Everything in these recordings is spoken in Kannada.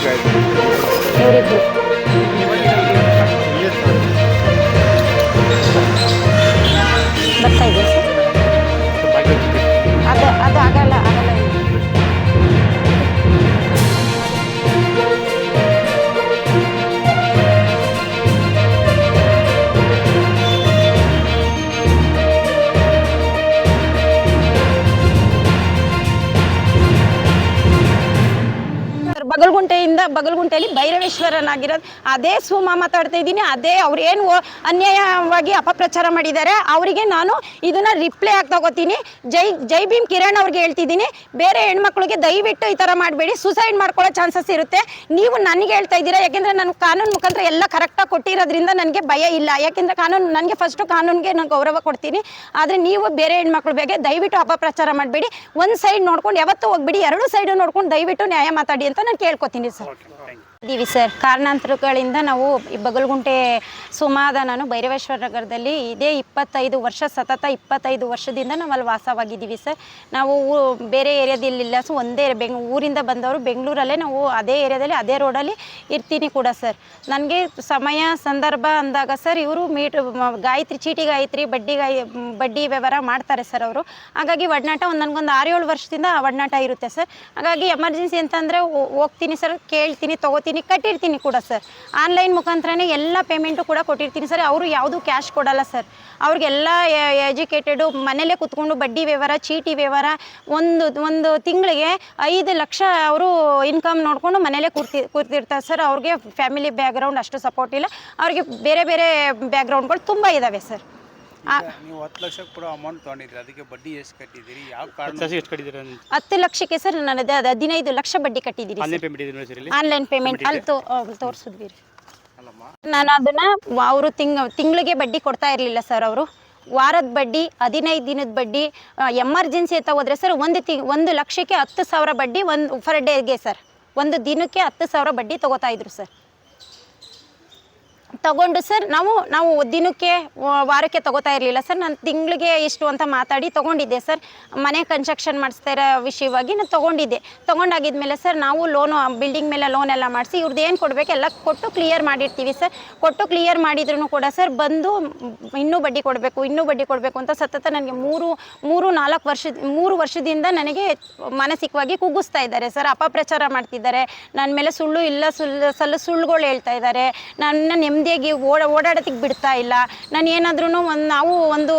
ಇವರಿಬ್ರು ಬರ್ತಾ ಇದೆಯಾ ಸರ್? ಅದು ಆಗಲ್ಲ ಆಗಲ್ಲ. ಬಗಲ್ಗುಂಟೆಯಲ್ಲಿ ಭೈರವೇಶ್ವರನಾಗಿರೋದು ಅದೇ ಸುಮಾ ಮಾತಾಡ್ತಾ ಇದ್ದೀನಿ. ಅದೇ ಅವ್ರು ಏನು ಅನ್ಯಾಯವಾಗಿ ಅಪಪ್ರಚಾರ ಮಾಡಿದ್ದಾರೆ ಅವರಿಗೆ ನಾನು ಇದನ್ನ ರಿಪ್ಲೈ ಆಗಿ ತಗೋತೀನಿ. ಜೈ ಭೀಮ್ ಕಿರಣ್ ಅವ್ರಿಗೆ ಹೇಳ್ತಿದ್ದೀನಿ, ಬೇರೆ ಹೆಣ್ಮಕ್ಳಿಗೆ ದಯವಿಟ್ಟು ಈ ಥರ ಮಾಡಬೇಡಿ, ಸುಸೈಡ್ ಮಾಡ್ಕೊಳ್ಳೋ ಚಾನ್ಸಸ್ ಇರುತ್ತೆ. ನೀವು ನನಗೆ ಹೇಳ್ತಾ ಇದ್ದೀರಾ, ಯಾಕೆಂದರೆ ನಾನು ಕಾನೂನು ಮುಖಾಂತರ ಎಲ್ಲ ಕರೆಕ್ಟಾಗಿ ಕೊಟ್ಟಿರೋದ್ರಿಂದ ನನಗೆ ಭಯ ಇಲ್ಲ. ಯಾಕೆಂದರೆ ನನಗೆ ಫಸ್ಟು ಕಾನೂನಿಗೆ ನಾನು ಗೌರವ ಕೊಡ್ತೀನಿ. ಆದರೆ ನೀವು ಬೇರೆ ಹೆಣ್ಮಕ್ಳ ಬಗ್ಗೆ ದಯವಿಟ್ಟು ಅಪಪ್ರಚಾರ ಮಾಡಬೇಡಿ, ಒಂದು ಸೈಡ್ ನೋಡ್ಕೊಂಡು ಯಾವತ್ತೂ ಹೋಗ್ಬಿಡಿ, ಎರಡು ಸೈಡು ನೋಡ್ಕೊಂಡು ದಯವಿಟ್ಟು ನ್ಯಾಯ ಮಾತಾಡಿ ಅಂತ ನಾನು ಕೇಳ್ಕೊತೀನಿ ಸರ್. ಇದ್ದೀವಿ ಸರ್. ಕಾರಣಾಂತರಗಳಿಂದ ನಾವು ಬಗಲ್ಗುಂಟೆ ಸುಮಾದ ನಾನು ಭೈರವೇಶ್ವರ ನಗರದಲ್ಲಿ ಇದೇ 25 ವರ್ಷ ಸತತ 25 ವರ್ಷದಿಂದ ನಾವು ಅಲ್ಲಿ ವಾಸವಾಗಿದ್ದೀವಿ ಸರ್. ನಾವು ಬೇರೆ ಏರಿಯಾದಲ್ಲಿಲ್ಲ, ಸೊ ಒಂದೇ ಊರಿಂದ ಬಂದವರು ಬೆಂಗಳೂರಲ್ಲೇ ನಾವು ಅದೇ ಏರಿಯಾದಲ್ಲಿ ಅದೇ ರೋಡಲ್ಲಿ ಇರ್ತೀನಿ ಕೂಡ ಸರ್. ನನಗೆ ಸಮಯ ಸಂದರ್ಭ ಅಂದಾಗ ಸರ್ ಇವರು ಗಾಯತ್ರಿ ಚೀಟಿ ಗಾಯತ್ರಿ ಬಡ್ಡಿ ವ್ಯವಹಾರ ಮಾಡ್ತಾರೆ ಸರ್ ಅವರು. ಹಾಗಾಗಿ ಒಡನಾಟ ನನಗೊಂದು 6-7 ವರ್ಷದಿಂದ ಒಡನಾಟ ಇರುತ್ತೆ ಸರ್. ಹಾಗಾಗಿ ಎಮರ್ಜೆನ್ಸಿ ಅಂತಂದರೆ ಹೋಗ್ತೀನಿ ಸರ್, ಕೇಳ್ತೀನಿ, ತೊಗೋತೀನಿ, ಕಟ್ಟಿರ್ತೀನಿ ಕೂಡ ಸರ್. ಆನ್ಲೈನ್ ಮುಖಾಂತರನೇ ಎಲ್ಲ ಪೇಮೆಂಟು ಕೂಡ ಕೊಟ್ಟಿರ್ತೀನಿ ಸರ್. ಅವರು ಯಾವುದು ಕ್ಯಾಶ್ ಕೊಡಲ್ಲ ಸರ್. ಅವ್ರಿಗೆಲ್ಲ ಎಜುಕೇಟೆಡು, ಮನೇಲೇ ಕೂತ್ಕೊಂಡು ಬಡ್ಡಿ ವ್ಯವಹಾರ, ಚೀಟಿ ವ್ಯವಹಾರ, ಒಂದು ತಿಂಗಳಿಗೆ 5 ಲಕ್ಷ ಅವರು ಇನ್ಕಮ್ ನೋಡಿಕೊಂಡು ಮನೇಲೇ ಕೂರ್ತಿರ್ತಾರೆ ಸರ್. ಅವ್ರಿಗೆ ಫ್ಯಾಮಿಲಿ ಬ್ಯಾಕ್ಗ್ರೌಂಡ್ ಅಷ್ಟು ಸಪೋರ್ಟ್ ಇಲ್ಲ, ಅವ್ರಿಗೆ ಬೇರೆ ಬೇರೆ ಬ್ಯಾಕ್ಗ್ರೌಂಡ್ಗಳು ತುಂಬ ಇದ್ದಾವೆ ಸರ್. ನೀವು 10 ಲಕ್ಷ ಕೂಡ ಅಮೌಂಟ್ ತೊಗೊಂಡಿದ್ರಿ, ಅದಕ್ಕೆ ಬಡ್ಡಿ ಎಷ್ಟು ಕಟ್ಟಿದ್ದೀರಿ, ಯಾವ ಕಾರಣ ಎಷ್ಟು ಕಟ್ಟಿದ್ದೀರಿ? 10 ಲಕ್ಷಕ್ಕೆ ಸರ್ ನಾನು 15 ಲಕ್ಷ ಬಡ್ಡಿ ಕಟ್ಟಿದ್ದೀರಿ. ಆನ್ಲೈನ್ ಪೇಮೆಂಟ್ ಅಲ್ಲಿ ತೋರಿಸಿದ್ವಿ. ನಾನು ಅದನ್ನ ಅವರು ತಿಂಗಳಿಗೆ ಬಡ್ಡಿ ಕೊಡ್ತಾ ಇರಲಿಲ್ಲ ಸರ್. ಅವರು ವಾರದ ಬಡ್ಡಿ, 15 ದಿನದ ಬಡ್ಡಿ, ಎಮರ್ಜೆನ್ಸಿ ಅಂತ ಹೋದ್ರೆ ಸರ್ 1 ಲಕ್ಷಕ್ಕೆ 10,000 ಬಡ್ಡಿ ಫರ್ ಡೇಗೆ ಸರ್. ಒಂದು ದಿನಕ್ಕೆ 10,000 ಬಡ್ಡಿ ತಗೋತಾ ಇದ್ರು ಸರ್. ತಗೊಂಡು ಸರ್ ನಾವು ದಿನಕ್ಕೆ ವಾರಕ್ಕೆ ತಗೋತಾ ಇರಲಿಲ್ಲ ಸರ್. ನಾನು ತಿಂಗಳಿಗೆ ಇಷ್ಟು ಅಂತ ಮಾತಾಡಿ ತೊಗೊಂಡಿದ್ದೆ ಸರ್. ಮನೆ ಕನ್ಸ್ಟ್ರಕ್ಷನ್ ಮಾಡಿಸ್ತಾ ಇರೋ ವಿಷಯವಾಗಿ ನಾನು ತೊಗೊಂಡಿದ್ದೆ. ತೊಗೊಂಡಾಗಿದ್ಮೇಲೆ ಸರ್ ನಾವು ಬಿಲ್ಡಿಂಗ್ ಮೇಲೆ ಲೋನ್ ಎಲ್ಲ ಮಾಡಿಸಿ ಇವ್ರದ್ದು ಏನು ಕೊಡಬೇಕು ಎಲ್ಲ ಕೊಟ್ಟು ಕ್ಲಿಯರ್ ಮಾಡಿರ್ತೀವಿ ಸರ್. ಕೊಟ್ಟು ಕ್ಲಿಯರ್ ಮಾಡಿದ್ರು ಕೂಡ ಸರ್ ಬಂದು ಇನ್ನೂ ಬಡ್ಡಿ ಕೊಡಬೇಕು ಅಂತ ಸತತ ನನಗೆ 3 ವರ್ಷದಿಂದ ನನಗೆ ಮಾನಸಿಕವಾಗಿ ಕುಗ್ಗಿಸ್ತಾ ಇದ್ದಾರೆ ಸರ್. ಅಪಪ್ರಚಾರ ಮಾಡ್ತಿದ್ದಾರೆ ನನ್ನ ಮೇಲೆ. ಸುಳ್ಳುಗಳು ಹೇಳ್ತಾ ಇದ್ದಾರೆ. ನನ್ನ ನೆಮ್ಮದಿಯಾಗಿ ಓಡಾಡೋದಕ್ಕೆ ಬಿಡ್ತಾ ಇಲ್ಲ. ನಾನು ಏನಾದ್ರೂ ನಾವು ಒಂದು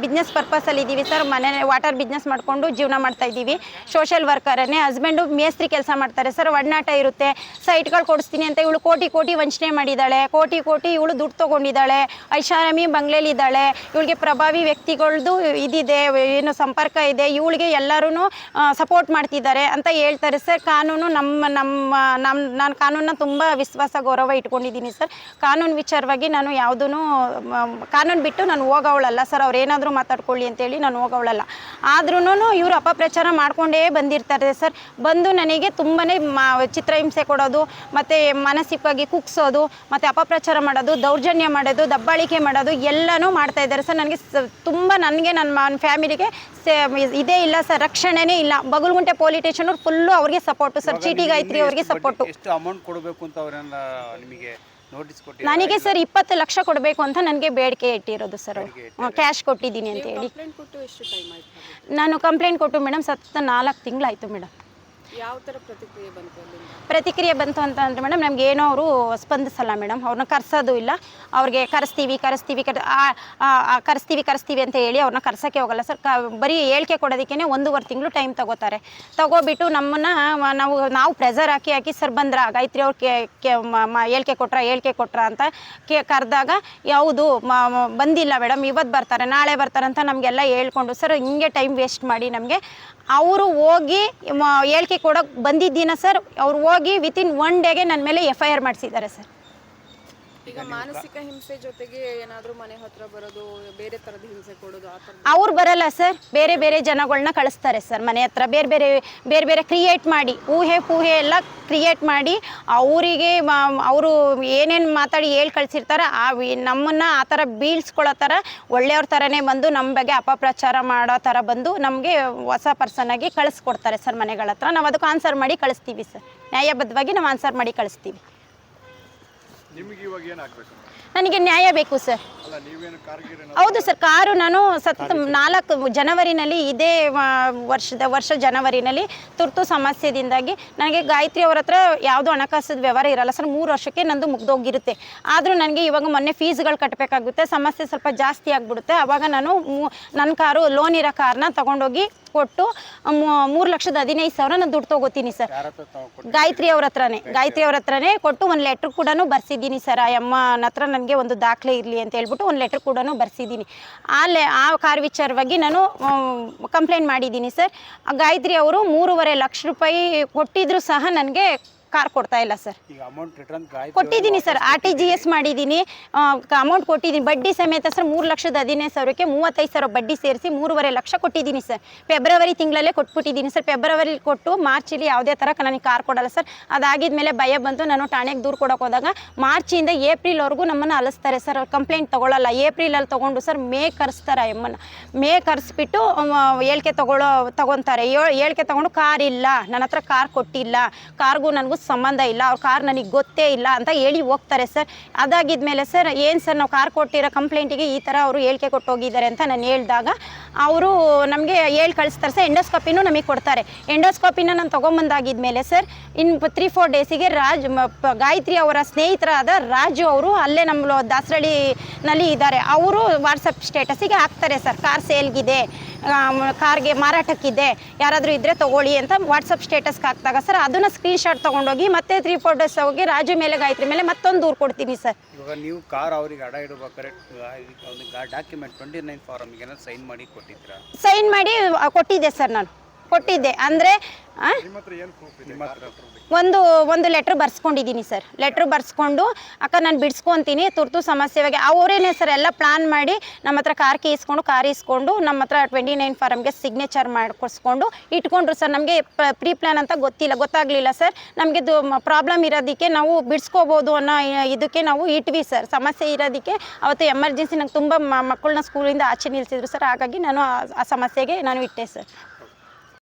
ಬಿಸ್ನೆಸ್ ಪರ್ಪಸಲ್ಲಿ ಇದ್ದೀವಿ ಸರ್. ಮನೆ ವಾಟರ್ ಬಿಸ್ನೆಸ್ ಮಾಡಿಕೊಂಡು ಜೀವನ ಮಾಡ್ತಾ ಇದ್ದೀವಿ. ಸೋಷಿಯಲ್ ವರ್ಕರನ್ನೇ. ಹಸ್ಬೆಂಡು ಮೇಸ್ತ್ರಿ ಕೆಲಸ ಮಾಡ್ತಾರೆ ಸರ್. ಒಡನಾಟ ಇರುತ್ತೆ. ಸೈಟ್ಗಳು ಕೊಡಿಸ್ತೀನಿ ಅಂತ ಇವಳು ಕೋಟಿ ವಂಚನೆ ಮಾಡಿದ್ದಾಳೆ. ಕೋಟಿ ಇವಳು ದುಡ್ಡು ತೊಗೊಂಡಿದ್ದಾಳೆ. ಐಷಾರಾಮಿ ಬಂಗ್ಲೆಲಿದ್ದಾಳೆ. ಇವಳಿಗೆ ಪ್ರಭಾವಿ ವ್ಯಕ್ತಿಗಳದ್ದು ಇದಿದೆ, ಏನು ಸಂಪರ್ಕ ಇದೆ, ಇವಳಿಗೆ ಎಲ್ಲರೂ ಸಪೋರ್ಟ್ ಮಾಡ್ತಿದ್ದಾರೆ ಅಂತ ಹೇಳ್ತಾರೆ ಸರ್. ಕಾನೂನು ನಾನು ಕಾನೂನನ್ನ ತುಂಬ ವಿಶ್ವಾಸ ಗೌರವ ಇಟ್ಕೊಂಡಿದ್ದೀನಿ ಸರ್. ಕಾನೂನು ವಿಚಾರವಾಗಿ ನಾನು ಯಾವುದೂ ಕಾನೂನು ಬಿಟ್ಟು ನಾನು ಹೋಗೋವಳಲ್ಲ ಸರ್. ಅವ್ರು ಏನಾದರೂ ಮಾತಾಡ್ಕೊಳ್ಳಿ ಅಂತೇಳಿ ನಾನು ಹೋಗೋವಳಲ್ಲ. ಆದ್ರೂ ಇವರು ಅಪಪ್ರಚಾರ ಮಾಡ್ಕೊಂಡೇ ಬಂದಿರ್ತಾರೆ ಸರ್. ಬಂದು ನನಗೆ ತುಂಬಾ ಚಿತ್ರಹಿಂಸೆ ಕೊಡೋದು, ಮತ್ತು ಮಾನಸಿಕವಾಗಿ ಕುಗ್ಸೋದು, ಮತ್ತು ಅಪಪ್ರಚಾರ ಮಾಡೋದು, ದೌರ್ಜನ್ಯ ಮಾಡೋದು, ದಬ್ಬಾಳಿಕೆ ಮಾಡೋದು ಎಲ್ಲನೂ ಮಾಡ್ತಾ ಇದ್ದಾರೆ ಸರ್. ನನಗೆ ನನ್ನ ಫ್ಯಾಮಿಲಿಗೆ ಇದೇ ಇಲ್ಲ ಸರ್, ರಕ್ಷಣೆನೇ ಇಲ್ಲ. ಬಗಲ್ಗುಂಟೆ ಪೊಲೀಸ್ ಸ್ಟೇಷನ್ ಅವ್ರು ಫುಲ್ಲು ಅವ್ರಿಗೆ ಸಪೋರ್ಟು ಸರ್. ಚೀಟಿ ಗಾಯತ್ರಿ ಅವ್ರಿಗೆ ಸಪೋರ್ಟು. ಎಷ್ಟು ಅಮೌಂಟ್ ಕೊಡಬೇಕು ಅಂತ ಅವರೆಲ್ಲ ನಿಮಗೆ ನೋಟಿಸ್ ಕೊಟ್ಟು? ನನಗೆ ಸರ್ 20 ಲಕ್ಷ ಕೊಡಬೇಕು ಅಂತ ನನಗೆ ಬೇಡಿಕೆ ಇಟ್ಟಿರೋದು ಸರ್. ಅವರು ಕ್ಯಾಶ್ ಕೊಟ್ಟಿದ್ದೀನಿ ಅಂತ ಹೇಳಿ. ನಾನು ಕಂಪ್ಲೇಂಟ್ ಕೊಟ್ಟು ಮೇಡಮ್ ಸತತ 4 ತಿಂಗಳಾಯಿತು ಮೇಡಮ್. ಯಾವ ಥರ ಪ್ರತಿಕ್ರಿಯೆ ಬಂತು ಅಂತ ಅಂದರೆ ಮೇಡಮ್ ನಮ್ಗೆ ಏನೋ ಅವರು ಸ್ಪಂದಿಸಲ್ಲ ಮೇಡಮ್. ಅವ್ರನ್ನ ಕರೆಸೋದು ಇಲ್ಲ. ಅವ್ರಿಗೆ ಕರೆಸ್ತೀವಿ ಅಂತ ಹೇಳಿ ಅವ್ರನ್ನ ಕರ್ಸೋಕ್ಕೆ ಹೋಗಲ್ಲ ಸರ್. ಬರೀ ಹೇಳಿಕೆ ಕೊಡೋದಕ್ಕೇ 1.5 ತಿಂಗಳು ಟೈಮ್ ತಗೋಬಿಟ್ಟು ನಾವು ಪ್ರೆಸರ್ ಹಾಕಿ ಸರ್ ಬಂದ್ರ ಗಾಯತ್ರಿ ಅವ್ರು ಹೇಳಿಕೆ ಕೊಟ್ರ ಅಂತ ಕರೆದಾಗ ಯಾವುದು ಬಂದಿಲ್ಲ ಮೇಡಮ್, ಇವತ್ತು ಬರ್ತಾರೆ ನಾಳೆ ಬರ್ತಾರೆ ಅಂತ ನಮಗೆಲ್ಲ ಹೇಳ್ಕೊಂಡು ಸರ್ ಹಿಂಗೆ ಟೈಮ್ ವೇಸ್ಟ್ ಮಾಡಿ ನಮಗೆ ಅವರು ಹೋಗಿ ಹೇಳಿಕೆ ಕೊಡೋಕೆ ಬಂದಿದ್ದೀನ ಸರ್. ಅವ್ರು ಹೋಗಿ ವಿತಿನ್ 1 ಡೇಗೆ ನನ್ನ ಮೇಲೆ FIR ಮಾಡಿಸಿದ್ದಾರೆ ಸರ್. ಈಗ ಮಾನಸಿಕ ಹಿಂಸೆ ಜೊತೆಗೆ ಏನಾದರೂ ಮನೆ ಹತ್ರ ಬರೋದು, ಬೇರೆ ಥರದ ಹಿಂಸೆ ಕೊಡೋದು ಆ ಥರ? ಅವ್ರು ಬರಲ್ಲ ಸರ್, ಬೇರೆ ಜನಗಳನ್ನ ಕಳಿಸ್ತಾರೆ ಸರ್ ಮನೆ ಹತ್ರ. ಬೇರೆ ಕ್ರಿಯೇಟ್ ಮಾಡಿ ಊಹೆ ಎಲ್ಲ ಕ್ರಿಯೇಟ್ ಮಾಡಿ ಅವರಿಗೆ ಅವರು ಏನೇನು ಮಾತಾಡಿ ಹೇಳಿ ಕಳಿಸಿರ್ತಾರೆ ನಮ್ಮನ್ನು ಆ ಥರ ಬೀಳ್ಸ್ಕೊಳ್ಳೋ ಥರ ಒಳ್ಳೆಯವ್ರ ಥರನೇ ಬಂದು ನಮ್ಮ ಬಗ್ಗೆ ಅಪಪ್ರಚಾರ ಮಾಡೋ ಥರ ಬಂದು ನಮಗೆ ಹೊಸ ಪರ್ಸನ್ನಾಗಿ ಕಳಿಸ್ಕೊಡ್ತಾರೆ ಸರ್ ಮನೆಗಳ ಹತ್ರ. ನಾವು ಅದಕ್ಕೆ ಆನ್ಸರ್ ಮಾಡಿ ಕಳಿಸ್ತೀವಿ ಸರ್. ನ್ಯಾಯಬದ್ಧವಾಗಿ ನಾವು ಆನ್ಸರ್ ಮಾಡಿ ಕಳಿಸ್ತೀವಿ. ನಿಮಗೆ ಇವಾಗ ಏನಾಗಬೇಕು? ನನಗೆ ನ್ಯಾಯ ಬೇಕು ಸರ್. ಅಲ್ಲ, ನೀವೇನು ಕಾರ್ಗಿರಿ ಹೌದು ಸರ್, ಕಾರು ನಾನು 4 ಜನವರಿನಲ್ಲಿ ಇದೇ ವರ್ಷ ಜನವರಿನಲ್ಲಿ ತುರ್ತು ಸಮಸ್ಯೆದಿಂದಾಗಿ ನನಗೆ ಗಾಯತ್ರಿ ಅವ್ರ ಹತ್ರ ಯಾವುದೋ ಹಣಕಾಸು ವ್ಯವಹಾರ ಇರಲ್ಲ ಸರ್. 3 ವರ್ಷಕ್ಕೆ ನಂದು ಮುಗ್ದೋಗಿರುತ್ತೆ. ಆದರೂ ನನಗೆ ಇವಾಗ ಮೊನ್ನೆ ಫೀಸ್ಗಳು ಕಟ್ಟಬೇಕಾಗುತ್ತೆ, ಸಮಸ್ಯೆ ಸ್ವಲ್ಪ ಜಾಸ್ತಿ ಆಗಿಬಿಡುತ್ತೆ. ಆವಾಗ ನಾನು ನನ್ನ ಕಾರು ಲೋನ್ ಇರೋ ಕಾರ್ನ ತೊಗೊಂಡೋಗಿ ಕೊಟ್ಟು 3,15,000 ನಾನು ದುಡ್ಡು ತೊಗೋತೀನಿ ಸರ್. ಗಾಯತ್ರಿ ಅವ್ರ ಹತ್ರನೇ ಕೊಟ್ಟು ಒಂದು ಲೆಟ್ರ್ ಕೂಡ ಬರ್ಸಿದ್ದೀನಿ ಸರ್. ಆ ಅಮ್ಮನ ಹತ್ರ ನನಗೆ ಒಂದು ದಾಖಲೆ ಇರಲಿ ಅಂತ ಹೇಳ್ಬಿಟ್ಟು ಒಂದು ಲೆಟ್ರ್ ಕೂಡ ಬರ್ಸಿದ್ದೀನಿ. ಆ ಕಾರ್ ವಿಚಾರವಾಗಿ ನಾನು ಕಂಪ್ಲೇಂಟ್ ಮಾಡಿದ್ದೀನಿ ಸರ್. ಗಾಯತ್ರಿ ಅವರು 3.5 ಲಕ್ಷ ರೂಪಾಯಿ ಕೊಟ್ಟಿದ್ರು ಸಹ ನನಗೆ ಕಾರ್ ಕೊಡ್ತಾ ಇಲ್ಲ ಸರ್. ಈಗ ಅಮೌಂಟ್ ರಿಟರ್ನ್ ಕೊಟ್ಟಿದ್ದೀನಿ ಸರ್, RTGS ಮಾಡಿದ್ದೀನಿ, ಅಮೌಂಟ್ ಕೊಟ್ಟಿದ್ದೀನಿ ಬಡ್ಡಿ ಸಮೇತ ಸರ್. 3,15,000ಕ್ಕೆ 35,000 ಬಡ್ಡಿ ಸೇರಿಸಿ 3.5 ಲಕ್ಷ ಕೊಟ್ಟಿದ್ದೀನಿ ಸರ್. ಫೆಬ್ರವರಿ ತಿಂಗಳಲ್ಲೇ ಕೊಟ್ಬಿಟ್ಟಿದ್ದೀನಿ ಸರ್. ಫೆಬ್ರವರಿ ಕೊಟ್ಟು ಮಾರ್ಚಲ್ಲಿ ಯಾವುದೇ ಥರ ನನಗೆ ಕಾರ್ ಕೊಡಲ್ಲ ಸರ್. ಅದಾಗಿದ್ಮೇಲೆ ಭಯ ಬಂತು, ನಾನು ಠಾಣೆಗೆ ದೂರು ಕೊಡೋಕೆ ಹೋದಾಗ ಮಾರ್ಚಿಂದ ಏಪ್ರಿಲ್ವರೆಗೂ ನಮ್ಮನ್ನು ಅಲಿಸ್ತಾರೆ ಸರ್. ಅವ್ರು ಕಂಪ್ಲೇಂಟ್ ತೊಗೊಳ್ಳಲ್ಲ. ಏಪ್ರಿಲಲ್ಲಿ ತೊಗೊಂಡು ಸರ್ ಮೇ ಕರೆಸ್ತಾರೆ. ಅಮ್ಮನ ಮೇ ಕರೆಸ್ಬಿಟ್ಟು ಹೇಳಿಕೆ ತೊಗೊತಾರೆ. ಹೇಳಿಕೆ ತೊಗೊಂಡು ಕಾರ್ ಇಲ್ಲ, ನನ್ನ ಹತ್ರ ಕಾರ್ ಕೊಟ್ಟಿಲ್ಲ, ಕಾರ್ಗೂ ನನಗೂ ಸಂಬಂಧ ಇಲ್ಲ, ಅವ್ರ ಕಾರ್ ನನಗೆ ಗೊತ್ತೇ ಇಲ್ಲ ಅಂತ ಹೇಳಿ ಹೋಗ್ತಾರೆ ಸರ್. ಅದಾಗಿದ್ಮೇಲೆ ಸರ್ ಏನು ಸರ್ ನಾವು ಕಾರ್ ಕೊಟ್ಟಿರೋ ಕಂಪ್ಲೇಂಟಿಗೆ ಈ ಥರ ಅವರು ಹೇಳಿಕೆ ಕೊಟ್ಟು ಹೋಗಿದ್ದಾರೆ ಅಂತ ನಾನು ಹೇಳಿದಾಗ ಅವರು ನಮಗೆ ಹೇಳಿ ಕಳಿಸ್ತಾರೆ ಸರ್. ಎಂಡೋಸ್ಕೋಪಿನೂ ನಮಗೆ ಕೊಡ್ತಾರೆ. ಎಂಡೋಸ್ಕೋಪಿನ ನಾನು ತೊಗೊಂಬಂದಾಗಿದ್ಮೇಲೆ ಸರ್ ಇನ್ನು 3-4 ಡೇಸಿಗೆ ಗಾಯತ್ರಿ ಅವರ ಸ್ನೇಹಿತರಾದ ರಾಜು ಅವರು ಅಲ್ಲೇ ನಮ್ಮ ದಾಸರಳ್ಳಿನಲ್ಲಿ ಇದ್ದಾರೆ. ಅವರು ವಾಟ್ಸಪ್ ಸ್ಟೇಟಸಿಗೆ ಹಾಕ್ತಾರೆ ಸರ್, ಕಾರ್ ಸೇಲ್ಗಿದೆ, ಕಾರ್ಗೆ ಮಾರಾಟಕ್ಕಿದೆ, ಯಾರಾದರೂ ಇದ್ದರೆ ತೊಗೊಳ್ಳಿ ಅಂತ ವಾಟ್ಸಪ್ ಸ್ಟೇಟಸ್ಗೆ ಹಾಕಿದಾಗ ಸರ್ ಅದನ್ನು ಸ್ಕ್ರೀನ್ಶಾಟ್ ತೊಗೊಂಡೋಗಿ ಮತ್ತೆ 3-4 ಡೇಸ್ ಹೋಗಿ ರಾಜು ಮೇಲೆ ಗಾಯತ್ರಿ ಮೇಲೆ ಮತ್ತೊಂದು ದೂರು ಕೊಡ್ತೀನಿ ಸರ್. ಇವಾಗ ನೀವು ಕಾರ್ ಅವ್ರಿಗೆ ಅಡ ಇಡಬೇಕಾದ್ರೆ ಒಂದು ಡಾಕ್ಯುಮೆಂಟ್ 29 ಫಾರಮ್ಗೆ ಏನಾದ್ರು ಸೈನ್ ಮಾಡಿ ಕೊಟ್ಟಿದ್ದೀರಾ? ಸೈನ್ ಮಾಡಿ ಕೊಟ್ಟಿದ್ದೆ ಸರ್, ನಾನು ಕೊಟ್ಟಿದ್ದೆ. ಅಂದರೆ ನಿಮ್ಮ ಹತ್ರ ಏನು ಪ್ರೂಫ್ ಇದೆ? ಒಂದು ಲೆಟ್ರ್ ಬರ್ಸ್ಕೊಂಡಿದ್ದೀನಿ ಸರ್. ಲೆಟ್ರ್ ಬರ್ಸ್ಕೊಂಡು ಅಕ್ಕ ನಾನು ಬಿಡಿಸ್ಕೊತೀನಿ ತುರ್ತು ಸಮಸ್ಯೆವಾಗಿ ಅವರೇನೆ ಸರ್ ಎಲ್ಲ ಪ್ಲಾನ್ ಮಾಡಿ ನಮ್ಮ ಹತ್ರ ಕಾರ್ ಇಸ್ಕೊಂಡು ನಮ್ಮ ಹತ್ರ 29 ಫಾರಮ್ಗೆ ಸಿಗ್ನೇಚರ್ ಮಾಡಿಕೊಡ್ಸ್ಕೊಂಡು ಇಟ್ಕೊಂಡ್ರು ಸರ್. ನಮಗೆ ಪ್ರೀ ಪ್ಲ್ಯಾನ್ ಅಂತ ಗೊತ್ತಾಗಲಿಲ್ಲ ಸರ್. ನಮಗೆ ಪ್ರಾಬ್ಲಮ್ ಇರೋದಕ್ಕೆ ನಾವು ಬಿಡಿಸ್ಕೋಬೋದು ಅನ್ನೋ ಇದಕ್ಕೆ ನಾವು ಇಟ್ವಿ ಸರ್. ಸಮಸ್ಯೆ ಇರೋದಕ್ಕೆ ಅವತ್ತು ಎಮರ್ಜೆನ್ಸಿ ನಂಗೆ ತುಂಬ ಮಕ್ಕಳನ್ನ ಸ್ಕೂಲಿಂದ ಆಚೆ ನಿಲ್ಲಿಸಿದ್ರು ಸರ್. ಹಾಗಾಗಿ ನಾನು ಆ ಸಮಸ್ಯೆಗೆ ನಾನು ಇಟ್ಟೆ ಸರ್.